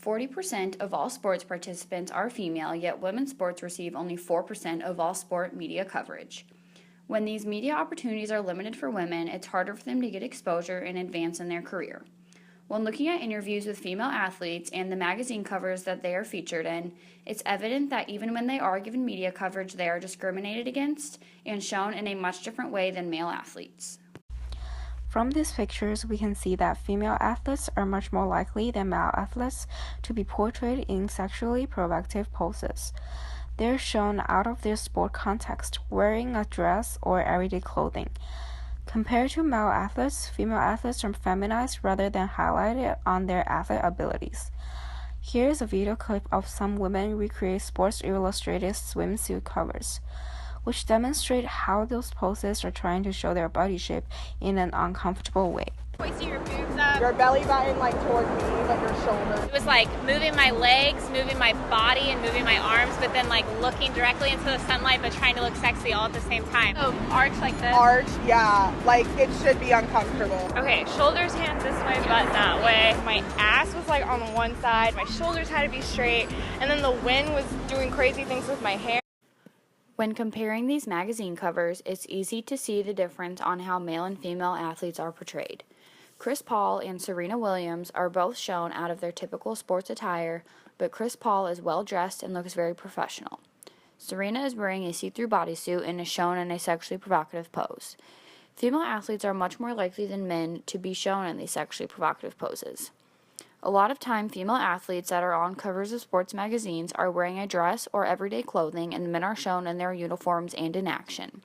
%40 of all sports participants are female, yet women's sports receive only 4% of all sport media coverage. When these media opportunities are limited for women, it's harder for them to get exposure and advance in their career. When looking at interviews with female athletes and the magazine covers that they are featured in, it's evident that even when they are given media coverage, they are discriminated against and shown in a much different way than male athletes. From these pictures, we can see that female athletes are much more likely than male athletes to be portrayed in sexually provocative poses. They're shown out of their sport context, wearing a dress or everyday clothing. Compared to male athletes, female athletes are feminized rather than highlighted on their athlete abilities. Here's a video clip of some women recreate Sports Illustrated swimsuit covers, which demonstrate how those poses are trying to show their body shape in an uncomfortable way. Hoisting your boobs up. Your belly button towards me, but your shoulders. It was like moving my legs, moving my body, and moving my arms, but then looking directly into the sunlight, but trying to look sexy all at the same time. Oh, arch like this? Arch, yeah. It should be uncomfortable. Okay, shoulders, hands this way, butt that way. My ass was on one side, my shoulders had to be straight, and then the wind was doing crazy things with my hair. When comparing these magazine covers, it's easy to see the difference on how male and female athletes are portrayed. Chris Paul and Serena Williams are both shown out of their typical sports attire, but Chris Paul is well dressed and looks very professional. Serena is wearing a see-through bodysuit and is shown in a sexually provocative pose. Female athletes are much more likely than men to be shown in these sexually provocative poses. A lot of time, female athletes that are on covers of sports magazines are wearing a dress or everyday clothing, and men are shown in their uniforms and in action.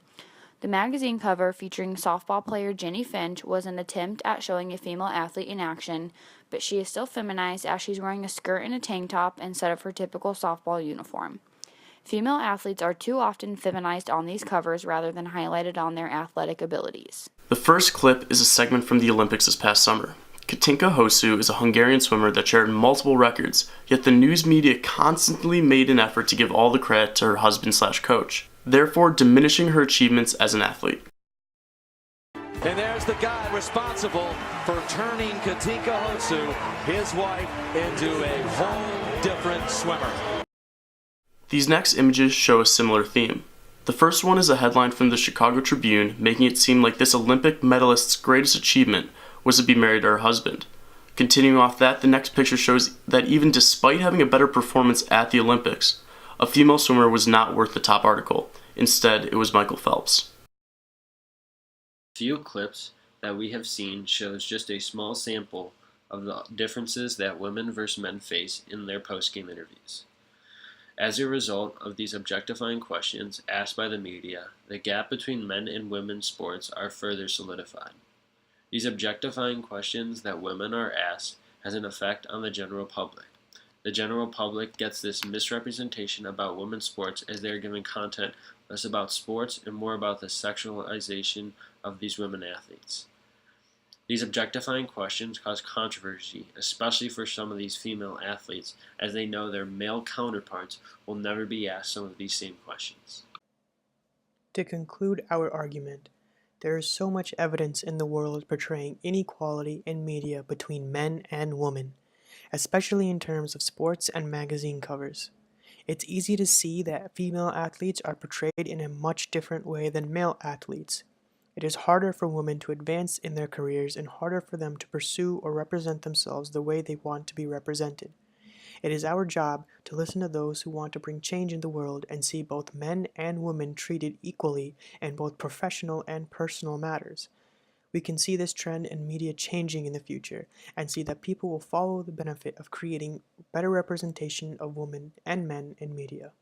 The magazine cover featuring softball player Jenny Finch was an attempt at showing a female athlete in action, but she is still feminized as she's wearing a skirt and a tank top instead of her typical softball uniform. Female athletes are too often feminized on these covers rather than highlighted on their athletic abilities. The first clip is a segment from the Olympics this past summer. Katinka Hosu is a Hungarian swimmer that shared multiple records, yet the news media constantly made an effort to give all the credit to her husband/coach, therefore diminishing her achievements as an athlete. And there's the guy responsible for turning Katinka Hosu, his wife, into a whole different swimmer. These next images show a similar theme. The first one is a headline from the Chicago Tribune making it seem like this Olympic medalist's greatest achievement was to be married to her husband. Continuing off that, the next picture shows that even despite having a better performance at the Olympics, a female swimmer was not worth the top article. Instead, it was Michael Phelps. Few clips that we have seen shows just a small sample of the differences that women versus men face in their post-game interviews. As a result of these objectifying questions asked by the media, the gap between men and women's sports are further solidified. These objectifying questions that women are asked has an effect on the general public. The general public gets this misrepresentation about women's sports as they are given content less about sports and more about the sexualization of these women athletes. These objectifying questions cause controversy, especially for some of these female athletes, as they know their male counterparts will never be asked some of these same questions. To conclude our argument, there is so much evidence in the world portraying inequality in media between men and women, especially in terms of sports and magazine covers. It's easy to see that female athletes are portrayed in a much different way than male athletes. It is harder for women to advance in their careers and harder for them to pursue or represent themselves the way they want to be represented. It is our job to listen to those who want to bring change in the world and see both men and women treated equally in both professional and personal matters. We can see this trend in media changing in the future and see that people will follow the benefit of creating better representation of women and men in media.